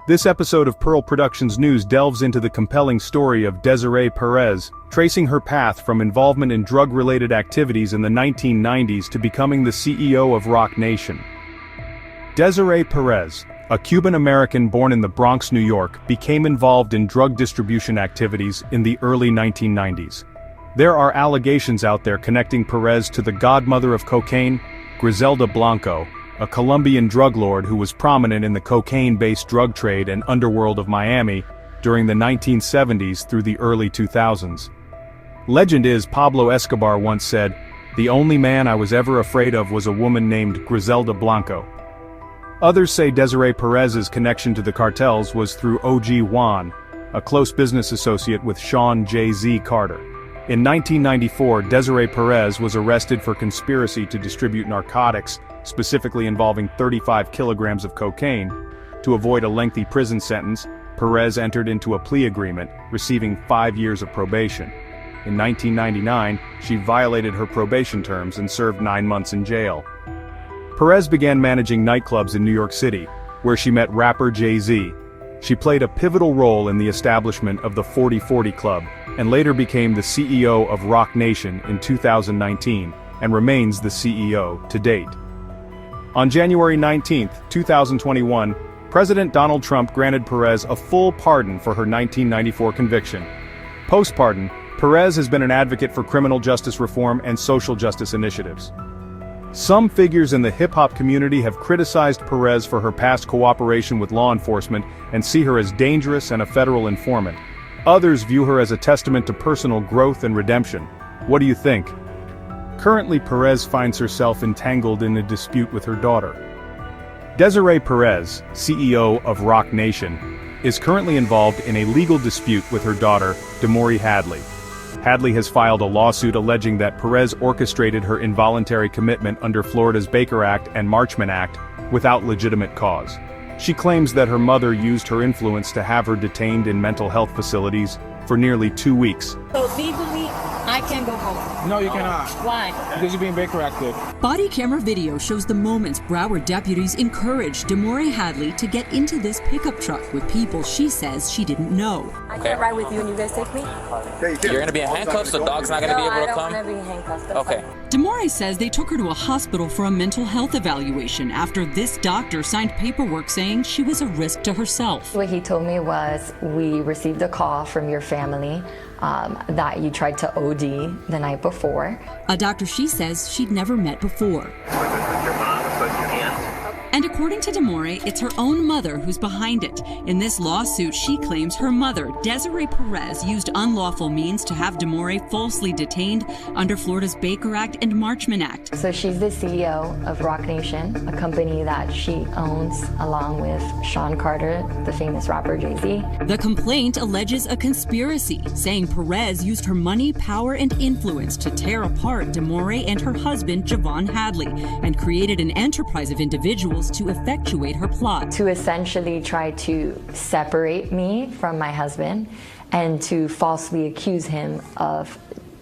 This episode of Pearl Productions News delves into the compelling story of Desiree Perez, tracing her path from involvement in drug-related activities in the 1990s to becoming the CEO of Roc Nation. Desiree Perez, a Cuban-American born in the Bronx, New York, became involved in drug distribution activities in the early 1990s. There are allegations out there connecting Perez to the godmother of cocaine, Griselda Blanco, a Colombian drug lord who was prominent in the cocaine-based drug trade and underworld of Miami during the 1970s through the early 2000s. Legend is Pablo Escobar once said, "The only man I was ever afraid of was a woman named Griselda Blanco." Others say Desiree Perez's connection to the cartels was through OG Juan, a close business associate with Sean Jay-Z Carter. In 1994, Desiree Perez was arrested for conspiracy to distribute narcotics, specifically involving 35 kilograms of cocaine. To avoid a lengthy prison sentence, Perez entered into a plea agreement, receiving 5 years of probation. In 1999, she violated her probation terms and served 9 months in jail. Perez began managing nightclubs in New York City, where she met rapper Jay-Z. She played a pivotal role in the establishment of the 40/40 Club, and later became the CEO of Roc Nation in 2019, and remains the CEO to date. On January 19, 2021, President Donald Trump granted Perez a full pardon for her 1994 conviction. Post-pardon, Perez has been an advocate for criminal justice reform and social justice initiatives. Some figures in the hip-hop community have criticized Perez for her past cooperation with law enforcement and see her as dangerous and a federal informant. Others view her as a testament to personal growth and redemption. What do you think? Currently, Perez finds herself entangled in a dispute with her daughter. Desiree Perez, CEO of Roc Nation, is currently involved in a legal dispute with her daughter, Desiree Hadley. Hadley has filed a lawsuit alleging that Perez orchestrated her involuntary commitment under Florida's Baker Act and Marchman Act without legitimate cause. She claims that her mother used her influence to have her detained in mental health facilities for nearly 2 weeks. So legally, I can go home. No, you cannot. Why? Because you're being Baker active. Body camera video shows the moments Broward deputies encouraged Desiree Hadley to get into this pickup truck with people she says she didn't know. I can't ride with you and you guys take me? You're going to be in handcuffs, the dog's not going to be able to come? No, I don't want to be in handcuffs. Okay. Desiree says they took her to a hospital for a mental health evaluation after this doctor signed paperwork saying she was a risk to herself. What he told me was, we received a call from your family that you tried to OD the night before. A doctor she says she'd never met before. And according to Desiree, it's her own mother who's behind it. In this lawsuit, she claims her mother, Desiree Perez, used unlawful means to have Desiree falsely detained under Florida's Baker Act and Marchman Act. So she's the CEO of Roc Nation, a company that she owns along with Sean Carter, the famous rapper Jay-Z. The complaint alleges a conspiracy, saying Perez used her money, power, and influence to tear apart Desiree and her husband, Javon Hadley, and created an enterprise of individuals to effectuate her plot. To essentially try to separate me from my husband and to falsely accuse him of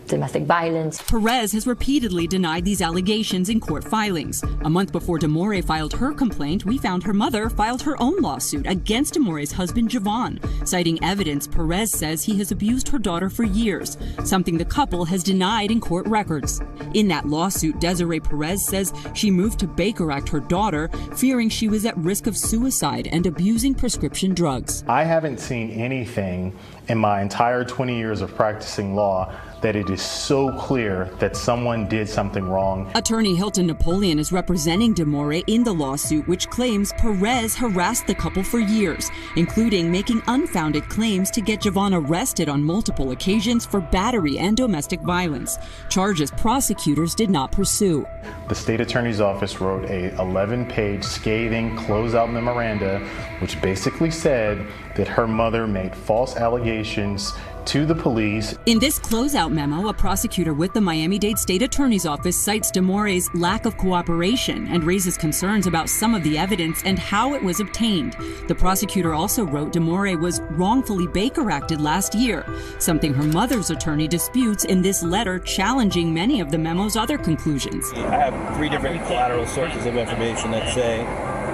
domestic violence. Perez has repeatedly denied these allegations in court filings. A month before Desiree filed her complaint, we found her mother filed her own lawsuit against Demore's husband, Javon. Citing evidence, Perez says he has abused her daughter for years, something the couple has denied in court records. In that lawsuit, Desiree Perez says she moved to Baker Act her daughter, fearing she was at risk of suicide and abusing prescription drugs. I haven't seen anything in my entire 20 years of practicing law that it is so clear that someone did something wrong. Attorney Hilton Napoleon is representing Desiree in the lawsuit, which claims Perez harassed the couple for years, including making unfounded claims to get Javon arrested on multiple occasions for battery and domestic violence, charges prosecutors did not pursue. The state attorney's office wrote a 11-page scathing closeout memoranda, which basically said that her mother made false allegations to the police. In this closeout memo, a prosecutor with the Miami-Dade State Attorney's Office cites Demore's lack of cooperation and raises concerns about some of the evidence and how it was obtained. The prosecutor also wrote Desiree was wrongfully Baker Acted last year, something her mother's attorney disputes in this letter, challenging many of the memo's other conclusions. I have 3 different collateral sources of information that say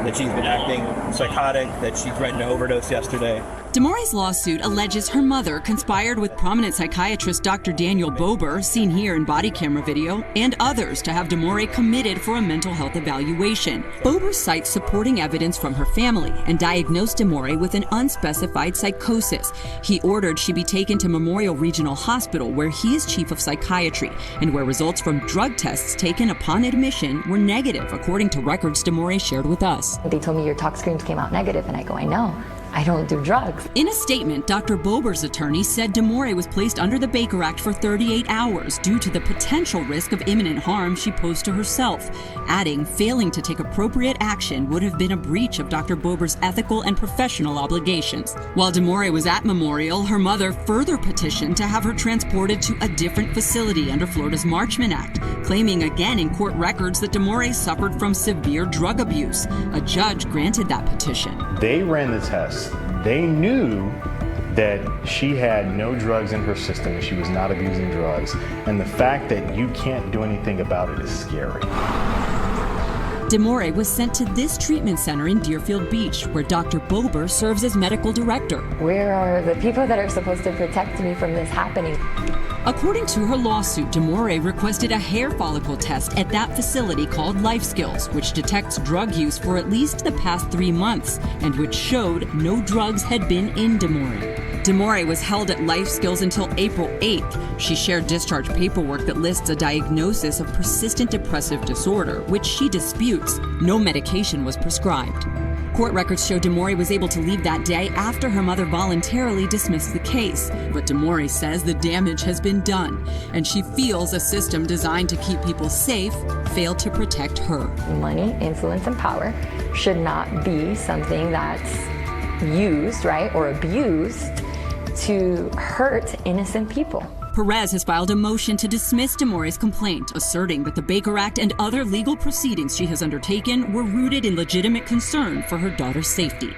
that she's been acting psychotic, that she threatened to overdose yesterday. Demore's lawsuit alleges her mother conspired with prominent psychiatrist Dr. Daniel Bober, seen here in body camera video, and others to have Demore committed for a mental health evaluation. Bober cites supporting evidence from her family and diagnosed Demore with an unspecified psychosis. He ordered she be taken to Memorial Regional Hospital, where he is chief of psychiatry, and where results from drug tests taken upon admission were negative, according to records Demore shared with us. They told me your tox screens came out negative, and I go, I know. I don't do drugs. In a statement, Dr. Bober's attorney said Demore was placed under the Baker Act for 38 hours due to the potential risk of imminent harm she posed to herself, adding failing to take appropriate action would have been a breach of Dr. Bober's ethical and professional obligations. While Demore was at Memorial, her mother further petitioned to have her transported to a different facility under Florida's Marchman Act, claiming again in court records that Demore suffered from severe drug abuse. A judge granted that petition. They ran the test. They knew that she had no drugs in her system, and she was not abusing drugs. And the fact that you can't do anything about it is scary. Demore was sent to this treatment center in Deerfield Beach, where Dr. Bober serves as medical director. Where are the people that are supposed to protect me from this happening? According to her lawsuit, Demore requested a hair follicle test at that facility called Life Skills, which detects drug use for at least the past 3 months, and which showed no drugs had been in Demore. Demore was held at Life Skills until April 8th. She shared discharge paperwork that lists a diagnosis of persistent depressive disorder, which she disputes. No medication was prescribed. Court records show Demore was able to leave that day after her mother voluntarily dismissed the case. But Demore says the damage has been done, and she feels a system designed to keep people safe failed to protect her. Money, influence, and power should not be something that's used, right, or abused to hurt innocent people. Perez has filed a motion to dismiss Demore's complaint, asserting that the Baker Act and other legal proceedings she has undertaken were rooted in legitimate concern for her daughter's safety.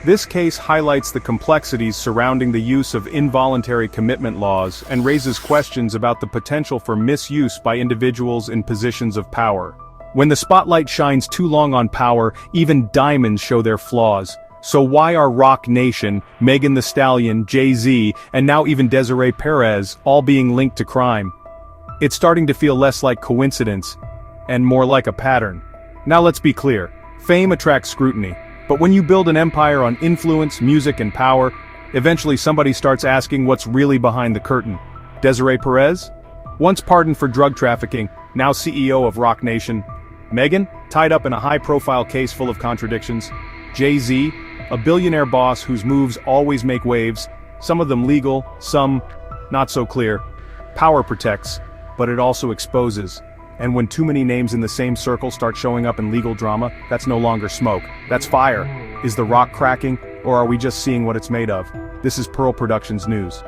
This case highlights the complexities surrounding the use of involuntary commitment laws and raises questions about the potential for misuse by individuals in positions of power. When the spotlight shines too long on power, even diamonds show their flaws. So why are Roc Nation, Megan Thee Stallion, Jay-Z, and now even Desiree Perez all being linked to crime? It's starting to feel less like coincidence, and more like a pattern. Now let's be clear, fame attracts scrutiny, but when you build an empire on influence, music, and power, eventually somebody starts asking what's really behind the curtain. Desiree Perez? Once pardoned for drug trafficking, now CEO of Roc Nation. Megan, tied up in a high-profile case full of contradictions. Jay-Z, a billionaire boss whose moves always make waves, some of them legal, some not so clear. Power protects, but it also exposes. And when too many names in the same circle start showing up in legal drama, that's no longer smoke, that's fire. Is the rock cracking, or are we just seeing what it's made of? This is Pearl Productions News.